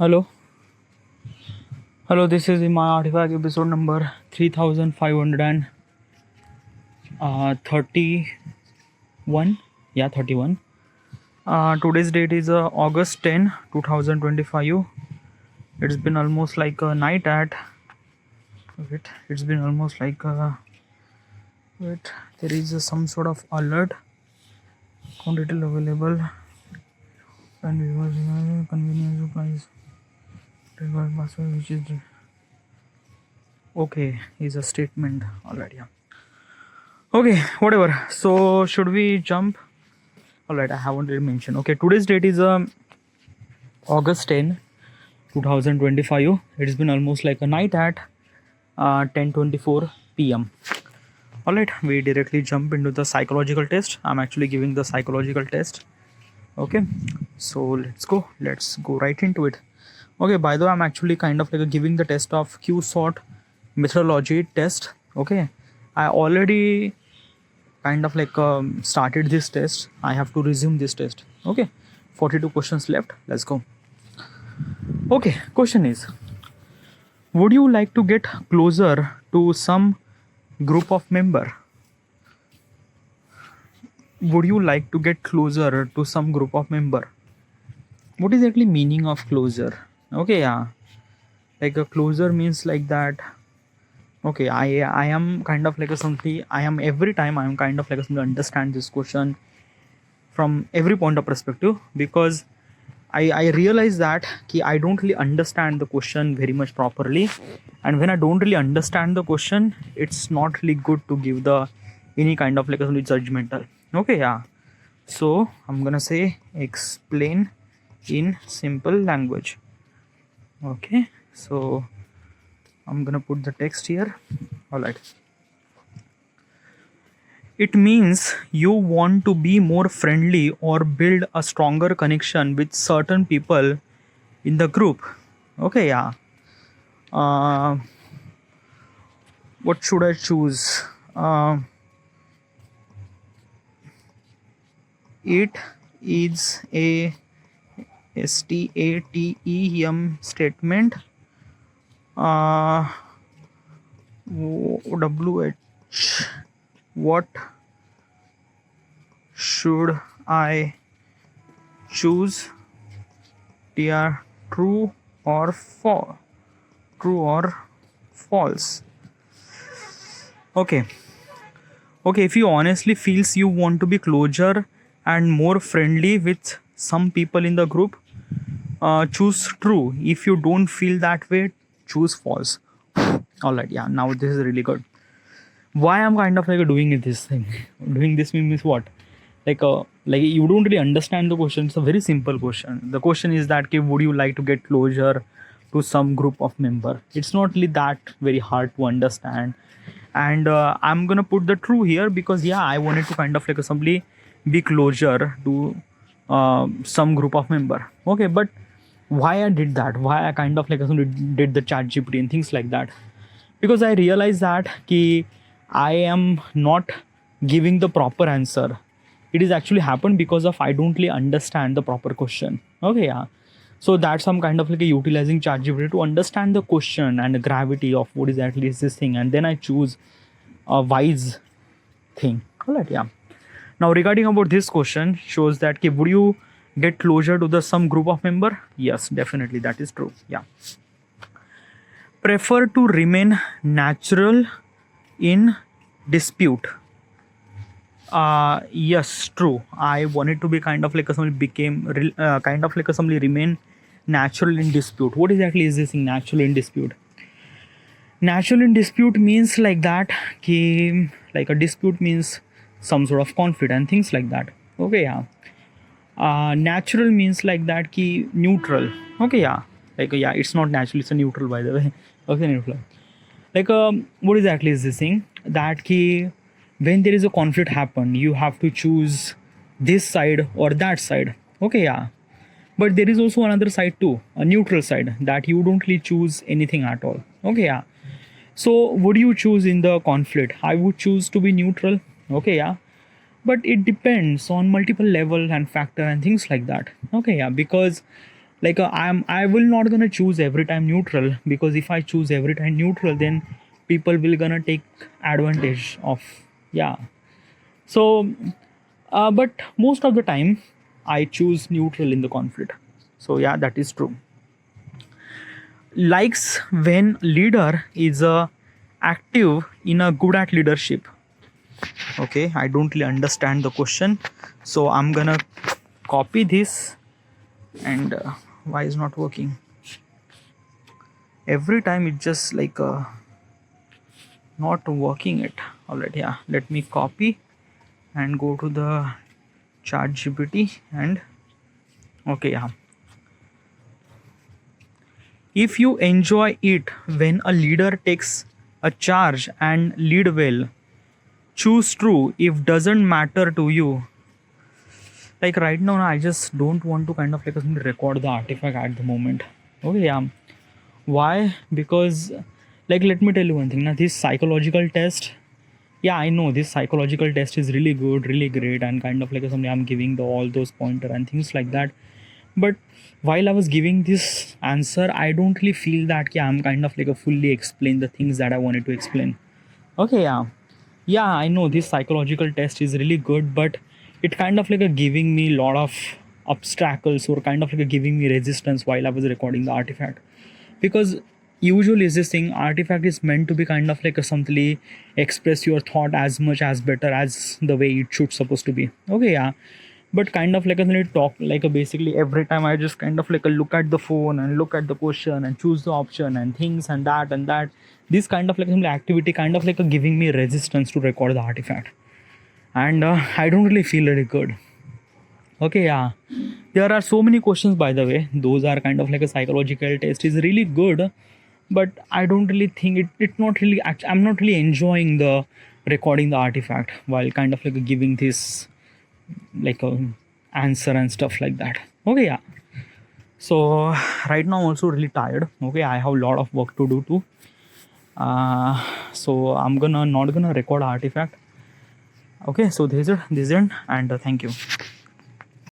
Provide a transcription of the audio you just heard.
Hello, hello. This is my artifact episode number 3531. Yeah, 31. Today's date is August 10, 2025. It's been almost like a night at. Wait, it's been almost like. Wait, there is some sort of alert. Quantity available. And viewers convenience price. Password which is. Okay, is a statement already. Yeah. Okay, whatever. So should we jump? Alright, I haven't really mentioned. Okay, today's date is August 10, 2025. It's been almost like a night at 10:24 p.m. Alright, we directly jump into the psychological test. I'm actually giving the psychological test. Okay, so let's go right into it. Okay, by the way, I'm actually kind of like giving the test of Q-sort methodology test. Okay, I already kind of like started this test. I have to resume this test. Okay, 42 questions left. Let's go. Okay, question is, would you like to get closer to some group of member? Would you like to get closer to some group of member? What is actually meaning of closer? Okay, yeah, like a closer means like that. Okay, I am kind of like a something. I am every time I am kind of like a something understand this question from every point of perspective, because I realize that I don't really understand the question very much properly, and when I don't really understand the question, it's not really good to give the any kind of like a judgmental. Okay, yeah. So I'm gonna say explain in simple language. Okay, so I'm gonna put the text here. Alright. It means you want to be more friendly or build a stronger connection with certain people in the group. Okay, yeah. What should I choose? It is a statem statement. WH. What should I choose? TR, true or false? True or false? Okay, if you honestly feels you want to be closer and more friendly with some people in the group, choose true. If you don't feel that way, choose false. Alright, yeah, now this is really good. Why I'm kind of like doing this thing? Doing this means what? Like you don't really understand the question. It's a very simple question. The question is that, okay, would you like to get closure to some group of member? It's not really that very hard to understand, and I'm gonna put the true here because yeah, I wanted to kind of like simply be closer to some group of member. Okay, but why I did that? Why I kind of like did the chat GPT and things like that? Because I realized that I am not giving the proper answer. It is actually happened because of I don't really understand the proper question. Okay, yeah. So that's some kind of like utilizing ChatGPT to understand the question and the gravity of what exactly is this thing, and then I choose a wise thing. Alright, yeah. Now regarding about this question shows that would you get closer to the some group of member? Yes, definitely that is true. Yeah. Prefer to remain natural in dispute. Yes, true. I wanted to be kind of like a somebody became kind of like a somebody remain natural in dispute. What exactly is this thing, natural in dispute? Natural in dispute means like that like a dispute means some sort of conflict and things like that. Okay, yeah. Natural means like that neutral. Okay, yeah. Like yeah, it's not natural, it's a neutral, by the way. Okay, neutral. Like what exactly is this thing? That when there is a conflict happen, you have to choose this side or that side. Okay, yeah. But there is also another side too, a neutral side, that you don't really choose anything at all. Okay, yeah. So would you choose in the conflict? I would choose to be neutral. Okay, yeah. But it depends on multiple level and factor and things like that. Okay, yeah. Because like I will not gonna choose every time neutral, because if I choose every time neutral, then people will gonna take advantage of. Yeah. So but most of the time I choose neutral in the conflict. So yeah, that is true. Likes when leader is active in a good at leadership. Okay, I don't really understand the question, so I'm gonna copy this. And why is not working? Every time it just like not working it. Alright, yeah, let me copy and go to the chat GPT. And okay, yeah, if you enjoy it when a leader takes a charge and lead well, choose true. If doesn't matter to you, like right now I just don't want to kind of like record the artifact at the moment. Okay, yeah. Why? Because like let me tell you one thing now, this psychological test, yeah, I know this psychological test is really good, really great, and kind of like something I'm giving the all those pointer and things like that. But while I was giving this answer, I don't really feel that, yeah, I'm kind of like a fully explain the things that I wanted to explain. Okay, yeah. Yeah, I know this psychological test is really good, but it kind of like a giving me a lot of obstacles, or kind of like a giving me resistance while I was recording the artifact. Because usually is this thing, artifact is meant to be kind of like a something express your thought as much as better as the way it should supposed to be. Okay, yeah. But kind of like a talk like a basically every time I just kind of like a look at the phone and look at the question and choose the option and things and that, this kind of like some activity kind of like a giving me resistance to record the artifact. And I don't really feel really good. Okay, yeah. There are so many questions, by the way. Those are kind of like a psychological test is really good, but I don't really think it's not really. I'm not really enjoying the recording the artifact while kind of like giving this like a answer and stuff like that. Okay, yeah. So right now I'm also really tired. Okay, I have a lot of work to do too. So I'm not gonna record artifact. Okay, so this is it, and thank you.